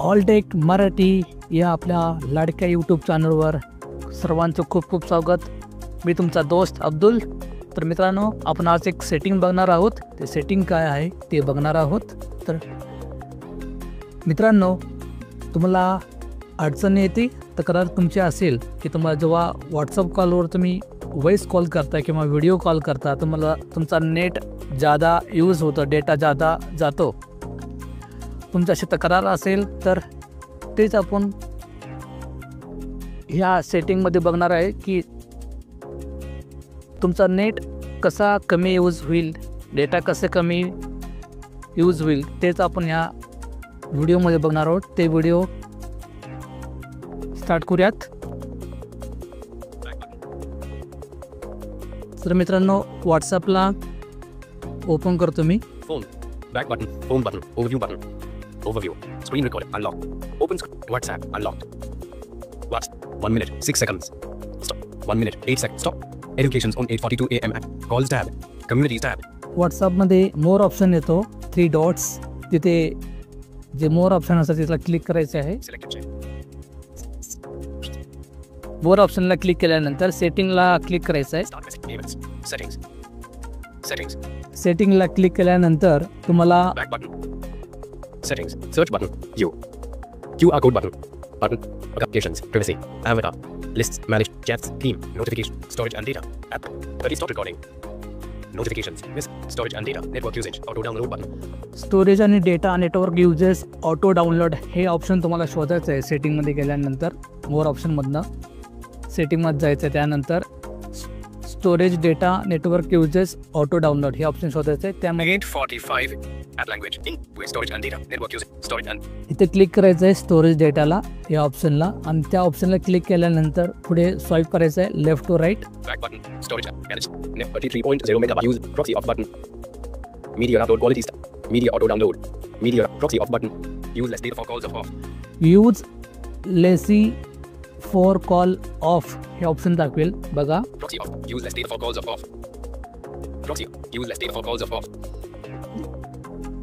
All take Marathi या आपल्या लाडक्या यूट्यूब चॅनलवर सर्वांचं खूप खूप स्वागत. मी तुमचा दोस्त अब्दुल. तर मित्रांनो, आपण आज एक सेटिंग बघणार आहोत. ते सेटिंग काय आहे ते बघणार आहोत. तर मित्रांनो, तुम्हाला अडचण येते, तक्रार तुमची असेल की तुम्हाला जेव्हा व्हॉट्सअप कॉलवर तुम्ही व्हॉइस कॉल करता किंवा व्हिडिओ कॉल करता, तुम्हाला तुमचा नेट ज़्यादा यूज होतं, डेटा ज़्यादा जातो. तुमची अशी तक्रार असेल तर तेच आपण ह्या सेटिंगमध्ये बघणार आहे की तुमचा नेट कसा कमी यूज होईल, डेटा कसे कमी यूज होईल, तेच आपण ह्या व्हिडिओमध्ये बघणार आहोत. ते व्हिडिओ स्टार्ट करूयात. तर मित्रांनो, व्हॉट्सअपला ओपन करतो मी. Phone, back button, home button, overview, screen recorder, unlocked, WhatsApp, unlocked. Last 1 minute, 6 seconds, stop, 1 minute, 8 seconds, stop, educations on 8:42 AM, calls tab, communities tab. व्हॉट्सअपमध्ये मोर ऑप्शन येतो, 3 डॉट्स. तिथे जे मोर option असतं तिथला क्लिक करायचे आहे. Selected check. More ऑप्शनला click केल्यानंतर सेटिंगला क्लिक करायचं आहे. Start message, payments, settings, सेटिंगला क्लिक केल्यानंतर तुम्हाला back button, settings, search button, QR code button, applications, privacy, avatar, lists, manage, chats, theme, notification, storage and data, app, stop recording, notifications, storage and data, network usage, auto download button. Storage आणि data network usage auto download हे option तुम्हाला शोधायचं आहे. सेटिंगमध्ये गेल्यानंतर मोर ऑप्शनमधनं सेटिंगमध्ये जायचं आहे. त्यानंतर storage data network usage auto download हे ऑप्शन शोधायचं आहे. त्यामध्ये 8:45 at language, storage and data, network usage, storage and इथे क्लिक करायचं आहे स्टोरेज डेटाला या ऑप्शनला, आणि त्या ऑप्शनला क्लिक केल्यानंतर पुढे स्वाईप करायचं आहे left to right. back button, storage manage, net 33.0 megabyte, use proxy off button, media upload quality media auto download, media proxy off button, use less data for calls off. Use less for call off हे option दाखवेल बघा. proxy off, use less data for calls off. proxy, use less data for calls off.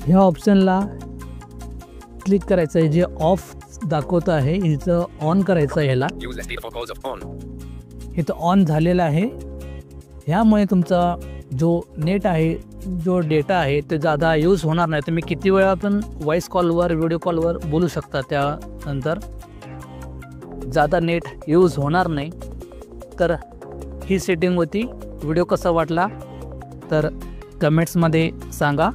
ह्या ऑप्शनला click करायचं आहे. जे of दाखवतं आहे इथं ऑन करायचं आहे. ह्याला use less data for calls off on. इथं ऑन झालेलं आहे. ह्यामुळे तुमचा जो नेट आहे, जो डेटा आहे ते ज़्यादा यूज होणार नाही. तुम्ही किती वेळा पण व्हॉइस कॉलवर व्हिडिओ कॉलवर बोलू शकता. त्यानंतर ज़्यादा नेट यूज होणार नाही. तर ही सेटिंग होती. व्हिडिओ कसा वाटला तर कमेंट्समध्ये सांगा.